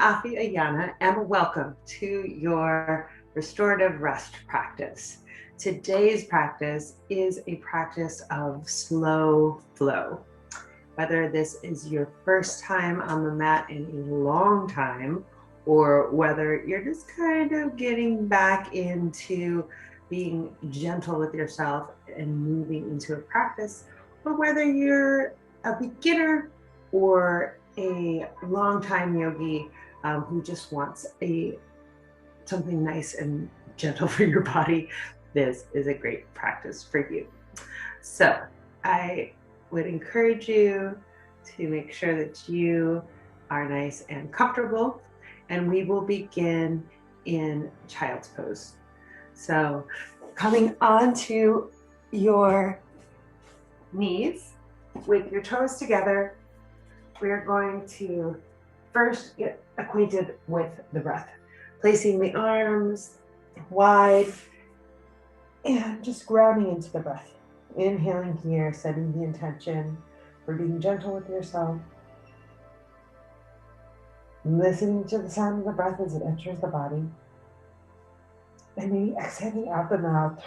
Afi Ayana, and welcome to your restorative rest practice. Today's practice is a practice of slow flow. Whether this is your first time on the mat in a long time, or whether you're just kind of getting back into being gentle with yourself and moving into a practice, or whether you're a beginner or a longtime yogi who just wants something nice and gentle for your body, this is a great practice for you. So I would encourage you to make sure that you are nice and comfortable, and we will begin in child's pose. So coming onto your knees with your toes together, we're going to first get acquainted with the breath, placing the arms wide and just grounding into the breath. Inhaling here, setting the intention for being gentle with yourself. Listening to the sound of the breath as it enters the body. And maybe exhaling out the mouth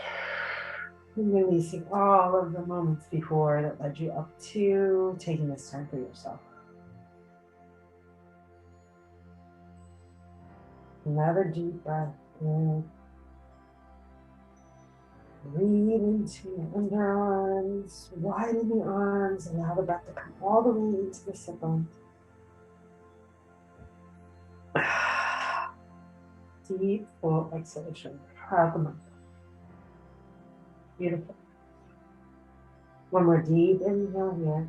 and releasing all of the moments before that led you up to taking this time for yourself. Another deep breath in. Breathe into your underarms, widen the arms, allow the breath to come all the way into the sit bones. Deep, full exhalation throughout the mouth. Beautiful. One more deep inhale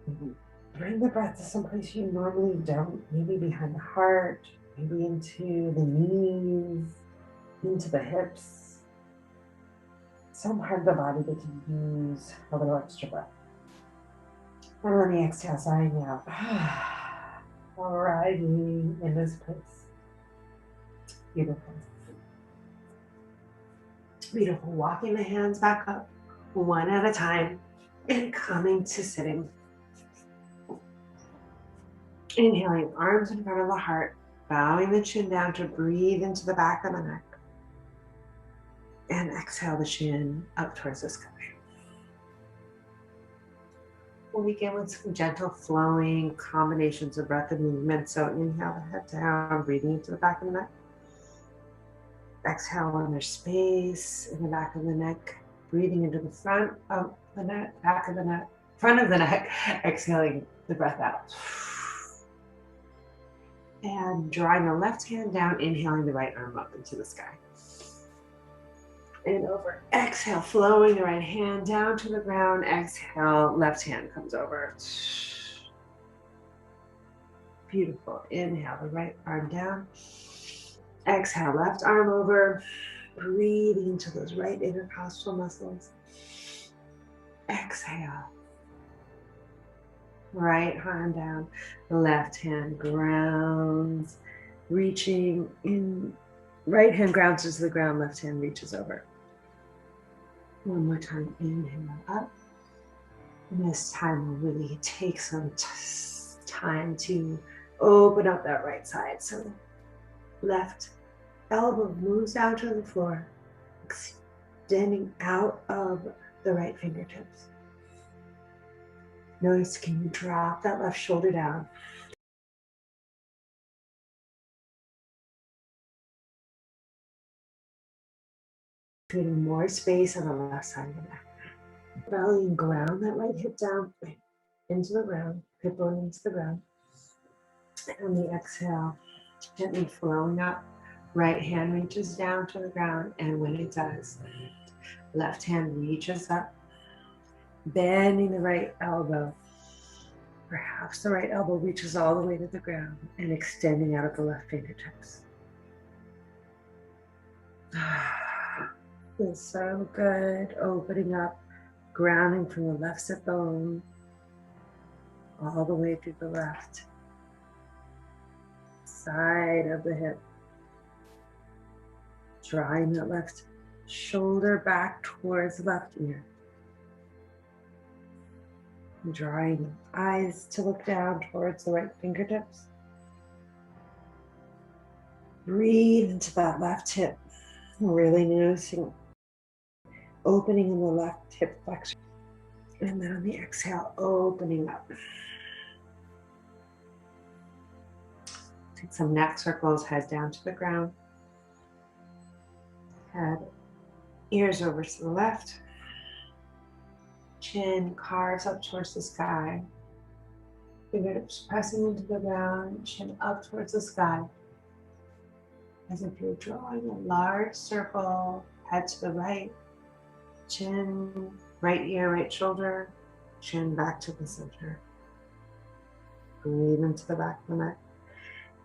here. Bring the breath to someplace you normally don't, maybe behind the heart, maybe into the knees, into the hips. Some part of the body that can use a little extra breath. And on the exhale, sighing out. Arriving in this place. Beautiful. Beautiful. Walking the hands back up, one at a time, and coming to sitting. Inhaling, arms in front of the heart, bowing the chin down to breathe into the back of the neck. And exhale the chin up towards the sky. We'll begin with some gentle flowing combinations of breath and movement. So inhale the head down, breathing into the back of the neck. Exhale when there's space in the back of the neck, breathing into the front of the neck, back of the neck, front of the neck, exhaling the breath out. And drawing the left hand down, inhaling the right arm up into the sky. And over. Exhale, flowing the right hand down to the ground. Exhale, left hand comes over. Beautiful. Inhale, the right arm down. Exhale, left arm over. Breathing into those right intercostal muscles. Exhale. Right hand down. The left hand grounds. Reaching in. Right hand grounds to the ground. Left hand reaches over. One more time, inhale up. And this time we'll really take some time to open up that right side. So left elbow moves down to the floor, extending out of the right fingertips. Notice, can you drop that left shoulder down? Creating more space on the left side of the neck. Belly and ground that right hip down into the ground, hip bone into the ground. And on the exhale, gently flowing up, right hand reaches down to the ground, and when it does, left hand reaches up, bending the right elbow. Perhaps the right elbow reaches all the way to the ground and extending out of the left fingertips. Feels so good, opening up, grounding from the left sit bone all the way to the left side of the hip. Drawing that left shoulder back towards the left ear. Drawing the eyes to look down towards the right fingertips. Breathe into that left hip, really noticing opening in the left hip flexion. And then on the exhale, opening up. Take some neck circles, head down to the ground. Head, ears over to the left. Chin carves up towards the sky. Fingertips pressing into the ground, chin up towards the sky. As if you're drawing a large circle, head to the right. Chin, right ear, right shoulder. Chin back to the center. Breathe into the back of the neck.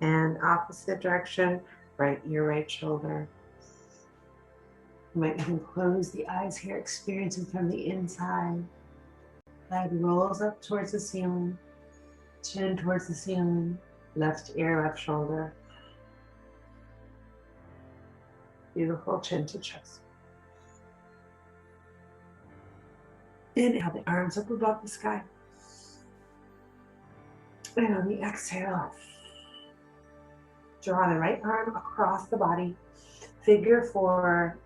And opposite direction, right ear, right shoulder. You might even close the eyes here, experiencing from the inside. Head rolls up towards the ceiling. Chin towards the ceiling. Left ear, left shoulder. Beautiful chin to chest. Inhale the arms up above the sky. And on the exhale, draw the right arm across the body. Figure four.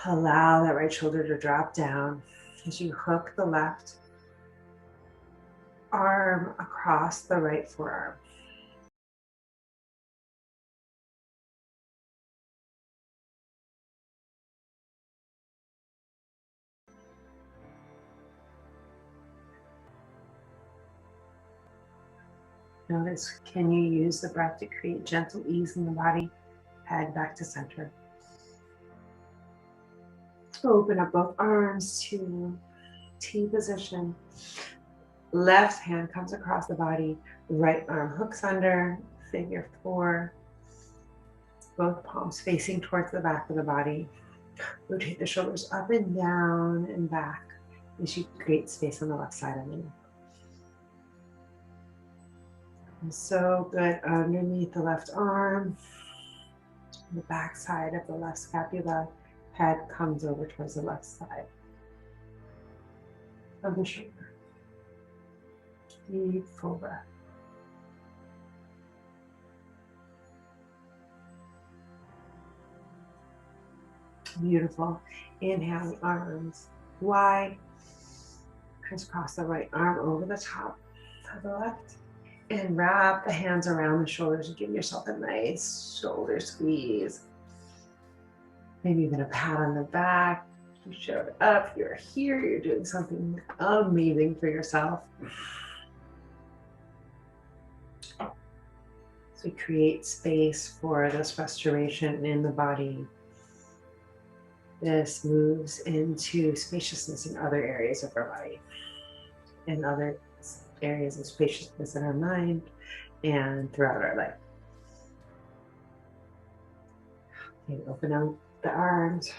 Allow that right shoulder to drop down as you hook the left arm across the right forearm. Notice, can you use the breath to create gentle ease in the body? Head back to center. Open up both arms to T position. Left hand comes across the body. Right arm hooks under, figure four. Both palms facing towards the back of the body. Rotate the shoulders up and down and back as you create space on the left side of the neck. And so good underneath the left arm, the back side of the left scapula, head comes over towards the left side of the shoulder. Deep full breath. Beautiful. Inhale the arms wide. Crisscross the right arm over the top of the left. And wrap the hands around the shoulders and give yourself a nice shoulder squeeze. Maybe even a pat on the back. You showed up, you're here, you're doing something amazing for yourself. So we create space for this restoration in the body. This moves into spaciousness in other areas of our body, and other areas of spaciousness in our mind and throughout our life. Okay, open up the arms.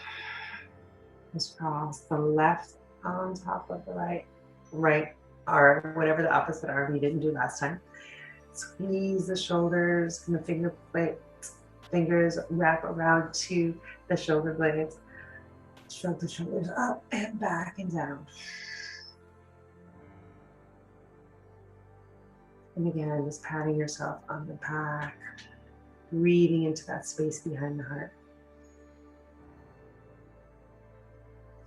Crisscross the left on top of the right arm, whatever the opposite arm you didn't do last time. Squeeze the shoulders and the fingers wrap around to the shoulder blades. Shrug the shoulders up and back and down. And again, just patting yourself on the back, breathing into that space behind the heart.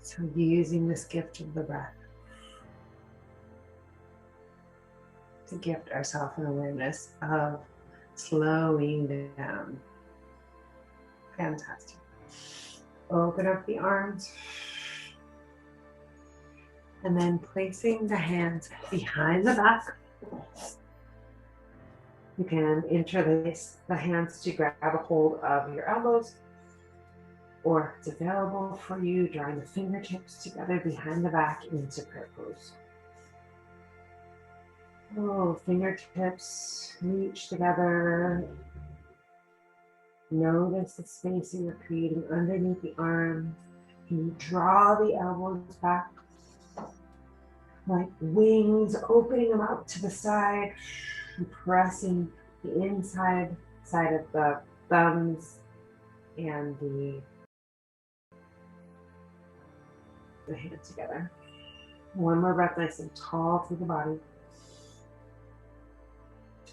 So using this gift of the breath to gift ourselves an awareness of slowing down. Fantastic. Open up the arms. And then placing the hands behind the back. You can interlace the hands to grab a hold of your elbows, or if it's available for you, drawing the fingertips together behind the back into prayer pose. Oh, fingertips reach together. Notice the space that you're creating underneath the arm. You draw the elbows back like wings, opening them out to the side, and pressing the inside side of the thumbs and the hand together. One more breath, nice and tall through the body.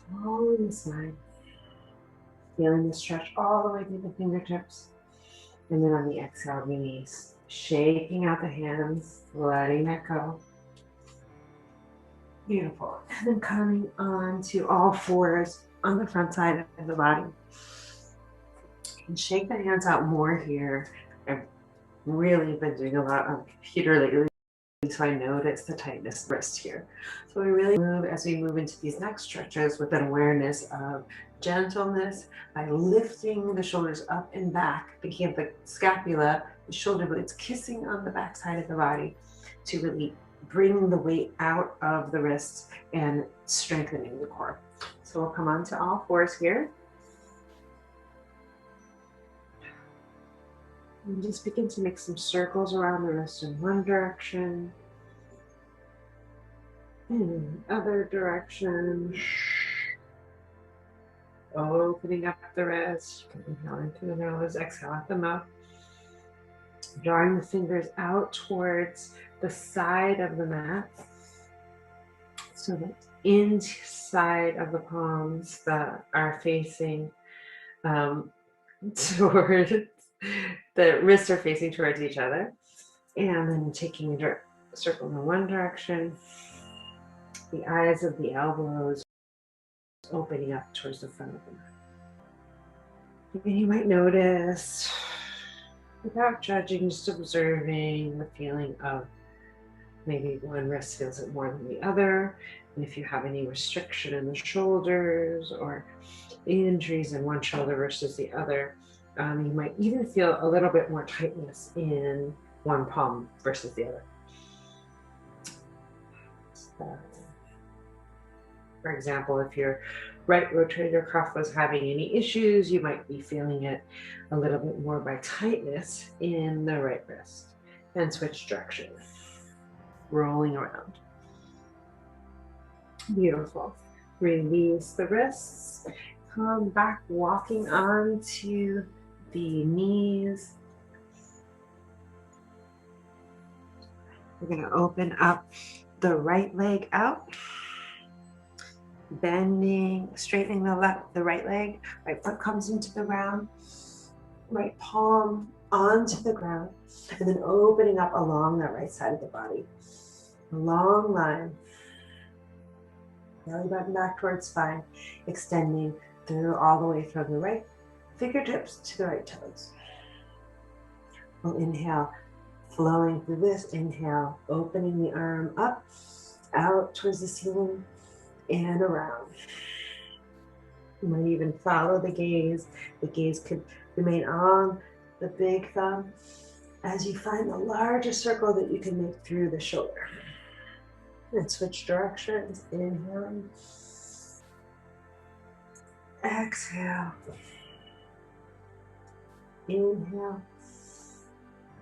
Tall in the spine. Feeling the stretch all the way through the fingertips. And then on the exhale, release. Shaking out the hands, letting that go. Beautiful. And then coming on to all fours on the front side of the body. And shake the hands out more here. I've really been doing a lot on the computer lately, so I notice the tightness of the wrist here. So we really move as we move into these next stretches with an awareness of gentleness by lifting the shoulders up and back, thinking of the scapula, the shoulder blades kissing on the back side of the body to really bring the weight out of the wrists and strengthening the core. So we'll come on to all fours here. And just begin to make some circles around the wrist in one direction, in the other direction. Opening up the wrist, inhaling through the nose, exhale out the mouth. Drawing the fingers out towards the side of the mat so that inside of the palms that are facing towards the wrists are facing towards each other. And then taking a circle in one direction, the eyes of the elbows opening up towards the front of the mat. And you might notice, without judging, just observing the feeling of maybe one wrist feels it more than the other. And if you have any restriction in the shoulders or injuries in one shoulder versus the other, you might even feel a little bit more tightness in one palm versus the other. So, for example, if your right rotator cuff was having any issues, you might be feeling it a little bit more by tightness in the right wrist. And switch direction, rolling around. Beautiful. Release the wrists. Come back, walking onto the knees. We're going to open up the right leg out. Bending, straightening the right leg. Right foot comes into the ground. Right palm onto the ground. And then opening up along that right side of the body. A long line. Belly button back towards spine. Extending through all the way from the right fingertips to the right toes. We'll inhale, flowing through this. Inhale, opening the arm up, out towards the ceiling, and around. You might even follow the gaze. The gaze could remain on the big thumb as you find the largest circle that you can make through the shoulder. And switch directions. Inhaling. Exhale. Inhale.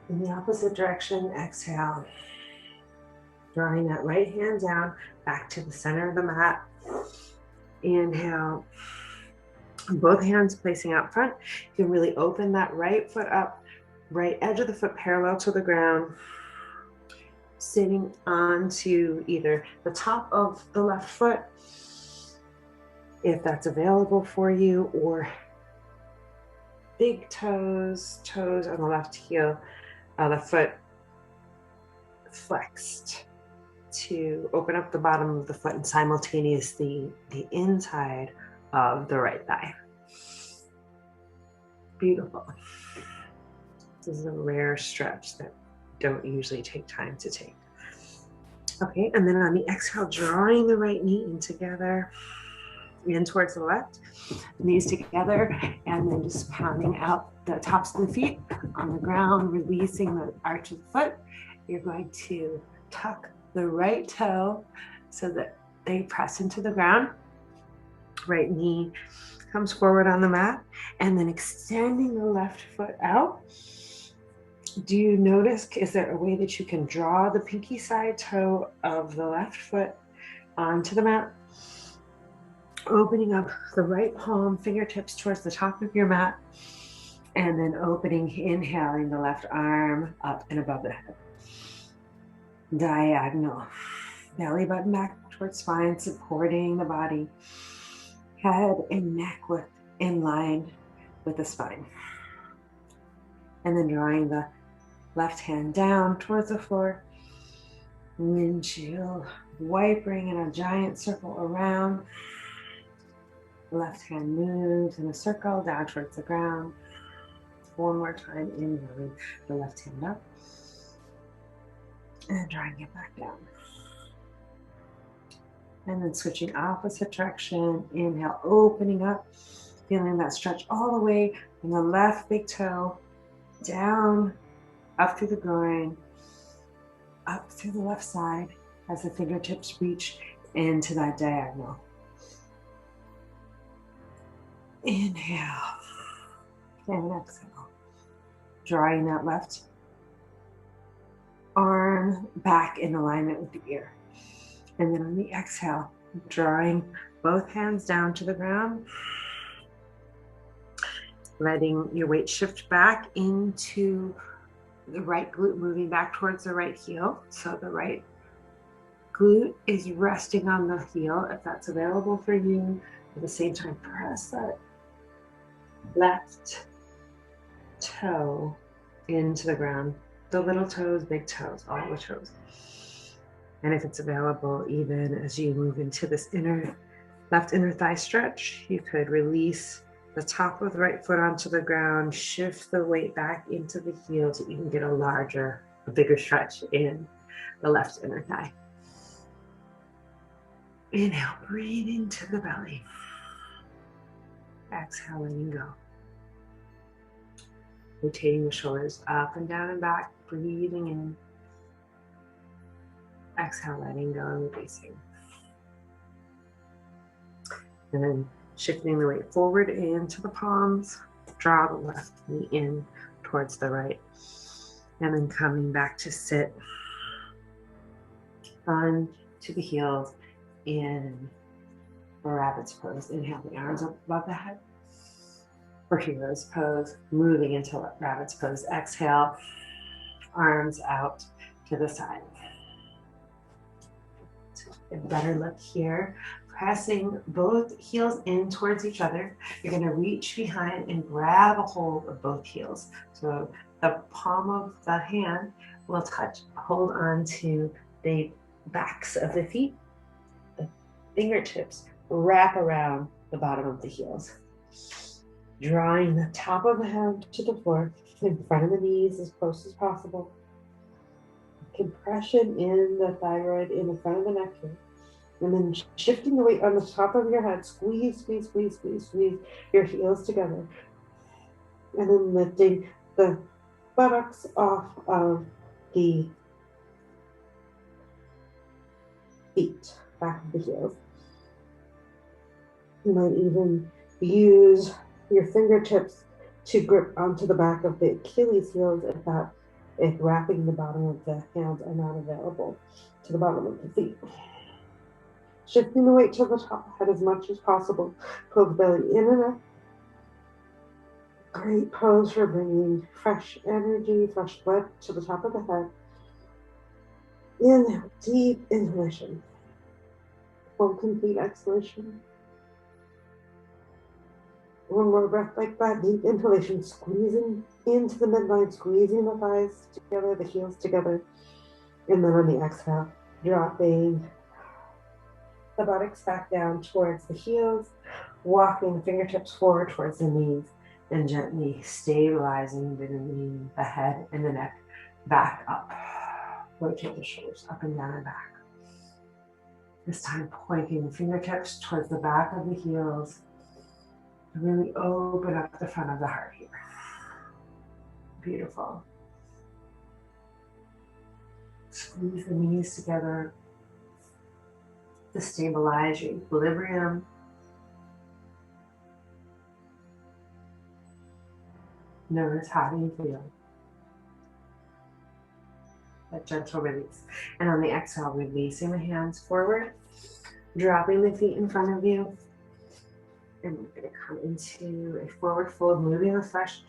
In the opposite direction, exhale. Drawing that right hand down back to the center of the mat. Inhale. Both hands placing out front. You can really open that right foot up, right edge of the foot parallel to the ground. Sitting onto either the top of the left foot, if that's available for you, or big toes on the left heel, the foot flexed to open up the bottom of the foot and simultaneously the inside of the right thigh. Beautiful. This is a rare stretch that don't usually take time to take. Okay, and then on the exhale, drawing the right knee in together, in towards the left, knees together, and then just pounding out the tops of the feet on the ground, releasing the arch of the foot. You're going to tuck the right toe so that they press into the ground. Right knee comes forward on the mat, and then extending the left foot out. Do you notice, is there a way that you can draw the pinky side toe of the left foot onto the mat? Opening up the right palm, fingertips towards the top of your mat, and then opening, inhaling the left arm up and above the head. Diagonal. Belly button back towards spine, supporting the body. Head and neck width in line with the spine. And then drawing the left hand down towards the floor. Windshield wiping in a giant circle around. The left hand moves in a circle down towards the ground. One more time, inhaling the left hand up. And drawing it back down. And then switching opposite direction. Inhale, opening up. Feeling that stretch all the way from the left big toe down, up through the groin, up through the left side as the fingertips reach into that diagonal. Inhale and exhale. Drawing that left arm back in alignment with the ear. And then on the exhale, drawing both hands down to the ground. Letting your weight shift back into the right glute, moving back towards the right heel. So the right glute is resting on the heel if that's available for you. At the same time, press that left toe into the ground. The little toes, big toes, all the toes. And if it's available, even as you move into this left inner thigh stretch, you could release the top of the right foot onto the ground, shift the weight back into the heel to even get a bigger stretch in the left inner thigh. Inhale, breathe into the belly. Exhale, letting go. Rotating the shoulders up and down and back, breathing in. Exhale, letting go and releasing. And then shifting the weight forward into the palms, draw the left knee in towards the right, and then coming back to sit on to the heels in rabbit's pose. Inhale, the arms up above the head. For hero's pose, moving into rabbit's pose. Exhale, arms out to the side. A better look here. Pressing both heels in towards each other. You're going to reach behind and grab a hold of both heels. So the palm of the hand will hold on to the backs of the feet. The fingertips wrap around the bottom of the heels. Drawing the top of the hand to the floor in front of the knees as close as possible. Compression in the thyroid in the front of the neck here. And then shifting the weight on the top of your head, squeeze, squeeze, squeeze, squeeze, squeeze your heels together. And then lifting the buttocks off of the feet, back of the heels. You might even use your fingertips to grip onto the back of the Achilles heels if wrapping the bottom of the hands are not available to the bottom of the feet. Shifting the weight to the top of the head as much as possible. Pull the belly in and up. Great pose for bringing fresh energy, fresh blood to the top of the head. Inhale, deep inhalation. Full complete exhalation. One more breath like that, deep inhalation, squeezing into the midline, squeezing the thighs together, the heels together. And then on the exhale, dropping the buttocks back down towards the heels, walking the fingertips forward towards the knees, and gently stabilizing the head and the neck back up. Rotate the shoulders up and down and back. This time pointing the fingertips towards the back of the heels. Really open up the front of the heart here. Beautiful. Squeeze the knees together to stabilize your equilibrium. Notice how do you feel? That gentle release. And on the exhale, releasing the hands forward, dropping the feet in front of you. And we're going to come into a forward fold, moving the flesh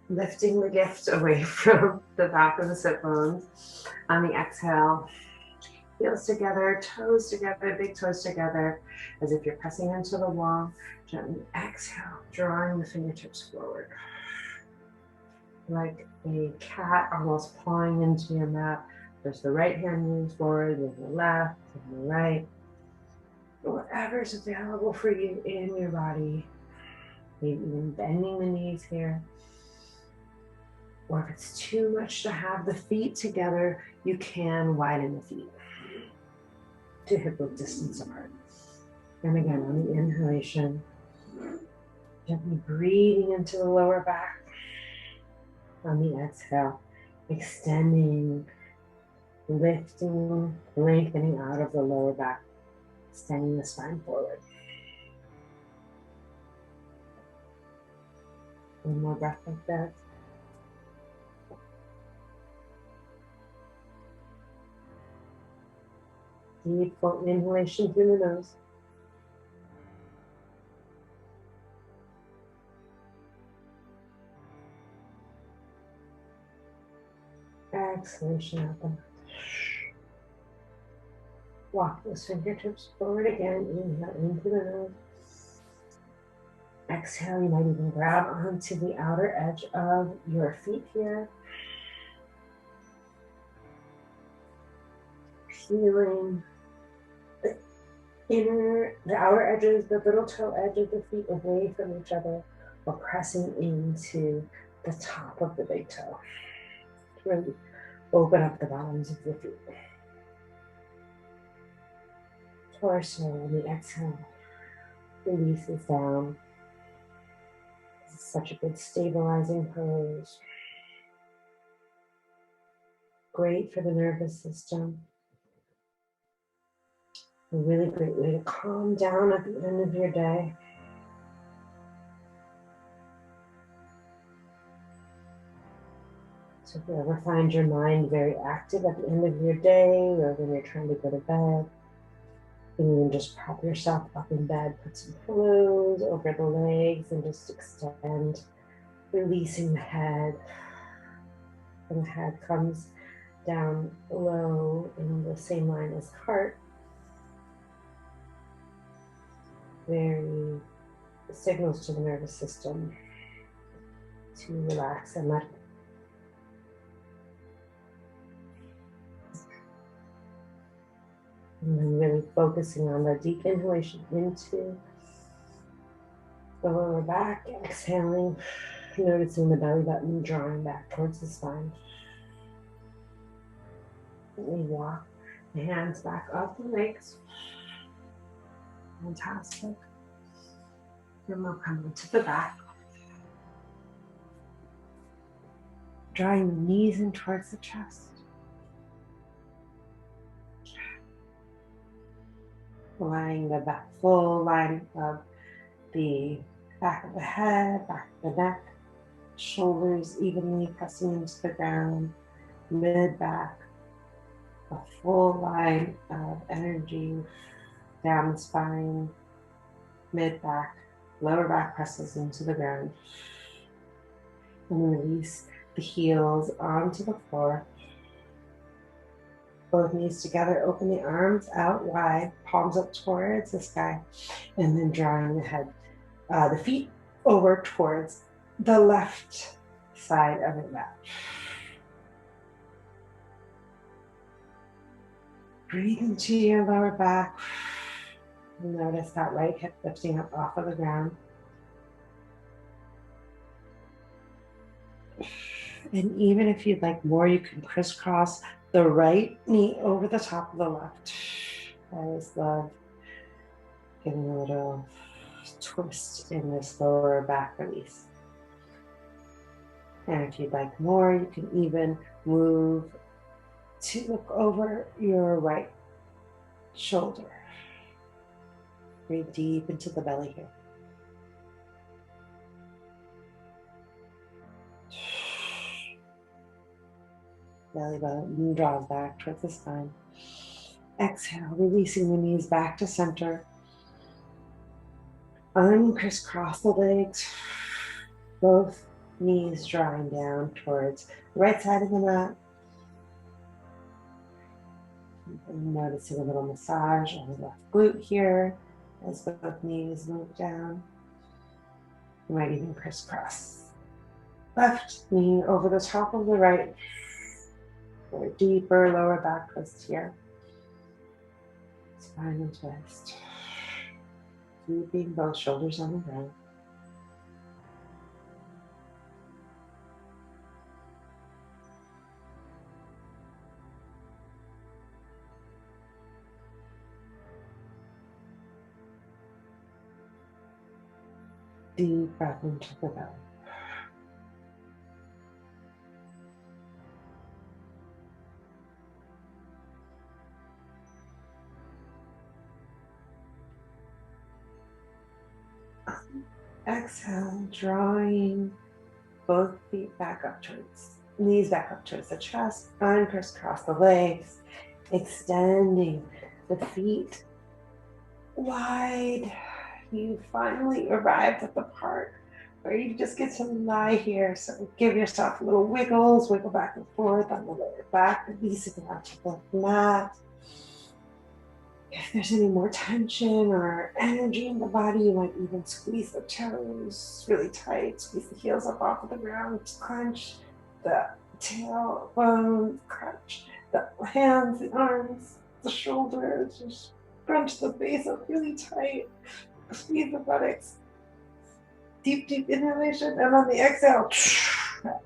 Lifting the gift away from the back of the sit bones. On the exhale, heels together, toes together, big toes together, as if you're pressing into the wall. Gently exhale, drawing the fingertips forward. Like a cat almost pawing into your mat. First the right hand moves forward, then the left, then the right. Whatever's available for you in your body. Maybe even bending the knees here. Or if it's too much to have the feet together, you can widen the feet to hip width distance apart. And again, on the inhalation, gently breathing into the lower back. On the exhale, extending, lifting, lengthening out of the lower back, extending the spine forward. One more breath like that. Deep full inhalation through the nose. Exhalation out the mouth. Walk those fingertips forward again. Inhale into the nose. Exhale, you might even grab onto the outer edge of your feet here. Feeling the outer edges, the little toe edge of the feet away from each other while pressing into the top of the big toe. Really open up the bottoms of the feet. Torso on the exhale releases down. This is such a good stabilizing pose. Great for the nervous system. A really great way to calm down at the end of your day. So if you ever find your mind very active at the end of your day or when you're trying to go to bed, you can just prop yourself up in bed, put some pillows over the legs and just extend, releasing the head. And the head comes down low in the same line as the heart. Very signals to the nervous system to relax and let go. And then really focusing on the deep inhalation into the lower back, exhaling, noticing the belly button drawing back towards the spine. And we walk the hands back up the legs. Fantastic. Then we'll come into the back. Drawing the knees in towards the chest. Allowing the back, full line of the back of the head, back of the neck, shoulders evenly pressing into the ground, mid-back, a full line of energy down the spine, mid-back, lower back presses into the ground. And release the heels onto the floor. Both knees together, open the arms out wide, palms up towards the sky, and then drawing the head, the feet over towards the left side of the mat. Breathe into your lower back. Notice that right hip lifting up off of the ground. And even if you'd like more, you can crisscross the right knee over the top of the left. I always love getting a little twist in this lower back release. And if you'd like more, you can even move to look over your right shoulder. Breathe deep into the belly here. Belly button draws back towards the spine. Exhale, releasing the knees back to center. Uncrisscross the legs, both Knees drawing down towards the right side of the mat. And noticing a little massage on the left glute here as both knees move down. You might even crisscross. Left knee over the top of the right for a deeper lower back twist here. Spinal twist. Keeping both shoulders on the ground. Deep breath into the belly. Exhale, drawing both feet back up towards, knees back up towards the chest, uncrisscross the legs, extending the feet wide. You finally arrived at the part where you just get to lie here. So give yourself little wiggles, wiggle back and forth on the lower back, releasing onto the mat. If there's any more tension or energy in the body, you might even squeeze the toes really tight, squeeze the heels up off of the ground, clench the tailbone, crunch the hands, the arms, the shoulders, just crunch the base up really tight, squeeze the buttocks. Deep, deep inhalation, and on the exhale,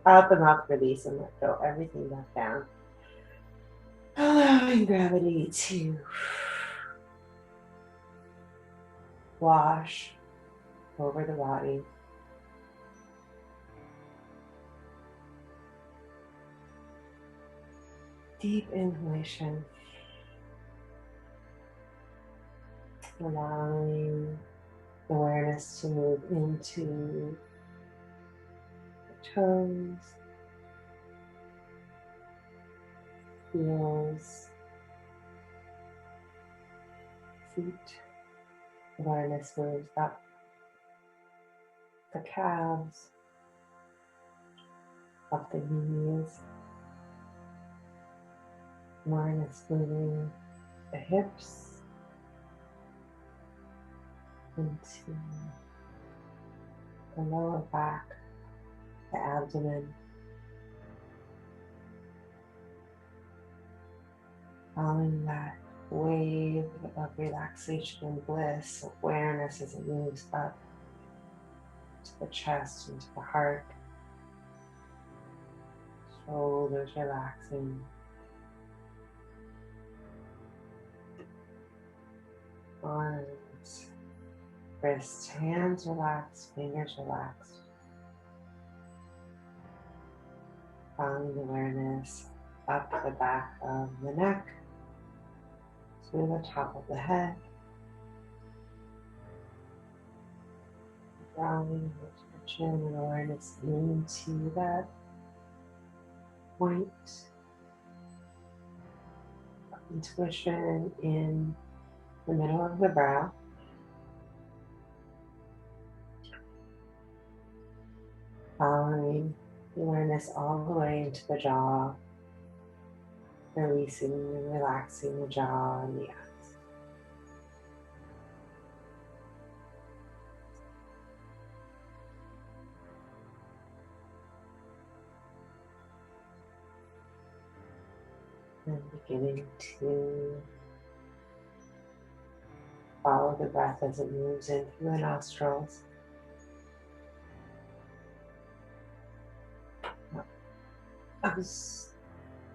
out the mouth, release and let go everything back down. Allowing gravity to wash over the body. Deep inhalation. Allowing awareness to move into the toes, heels, feet. Awareness moves up the calves, up the knees. Awareness moving the hips into the lower back, the abdomen. Following that wave of relaxation and bliss, awareness as it moves up to the chest, into the heart, shoulders relaxing, arms, wrists, hands relaxed, fingers relaxed. Following awareness up the back of the neck, to the top of the head. Drawing attention and awareness into that point of intuition in the middle of the brow. Following the awareness all the way into the jaw, releasing and relaxing the jaw and the eyes. And beginning to follow the breath as it moves in through the nostrils. I was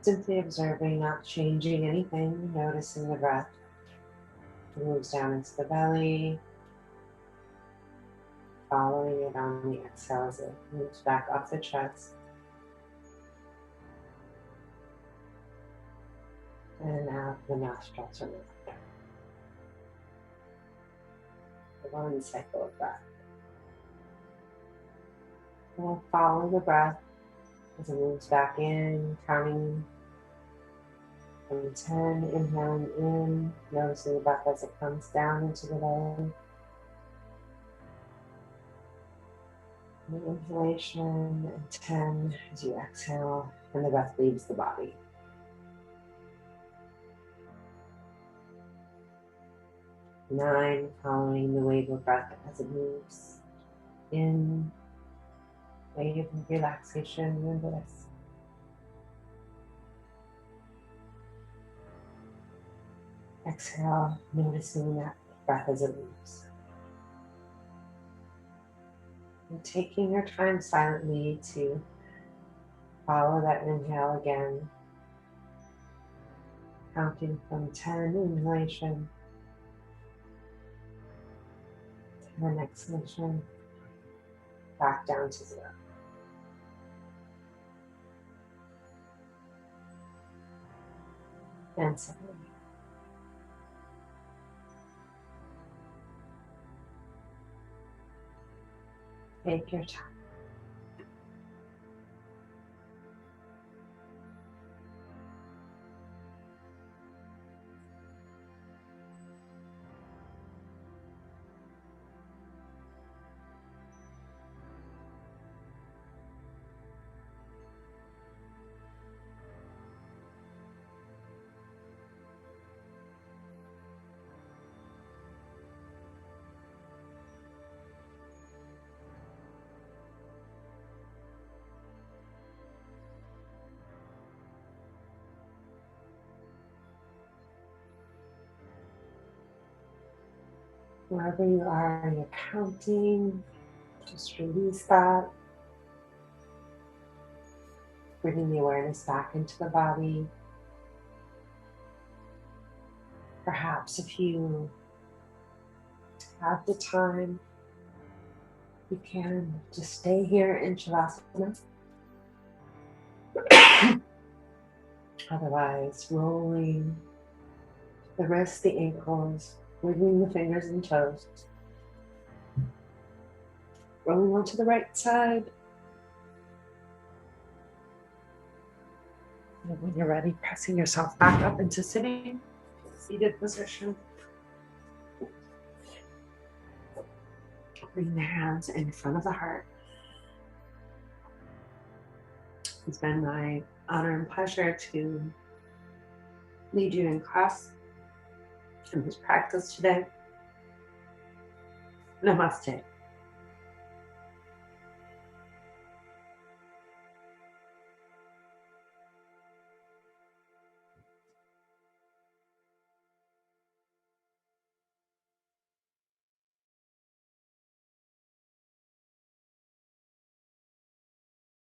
simply observing, not changing anything, noticing the breath. It moves down into the belly, following it on the exhale as it moves back up the chest. And out the nostrils are moved. One cycle of breath. We'll follow the breath as it moves back in, counting from 10, inhaling in, noticing the breath as it comes down into the belly. Inhalation, and 10 as you exhale and the breath leaves the body. Nine, following the wave of breath as it moves in, wave of relaxation and bliss. Exhale, noticing that breath as it moves. And taking your time silently to follow that inhale again, counting from 10 inhalation, 10 exhalation, back down to 0. And 7. Take your time. Wherever you are, you're counting, just release that. Bringing the awareness back into the body. Perhaps if you have the time, you can just stay here in Shavasana. Otherwise, rolling the wrists, the ankles, wiggling the fingers and toes. Rolling onto the right side. And when you're ready, pressing yourself back up into sitting, seated position. Bring the hands in front of the heart. It's been my honor and pleasure to lead you in class in this practice today. Namaste.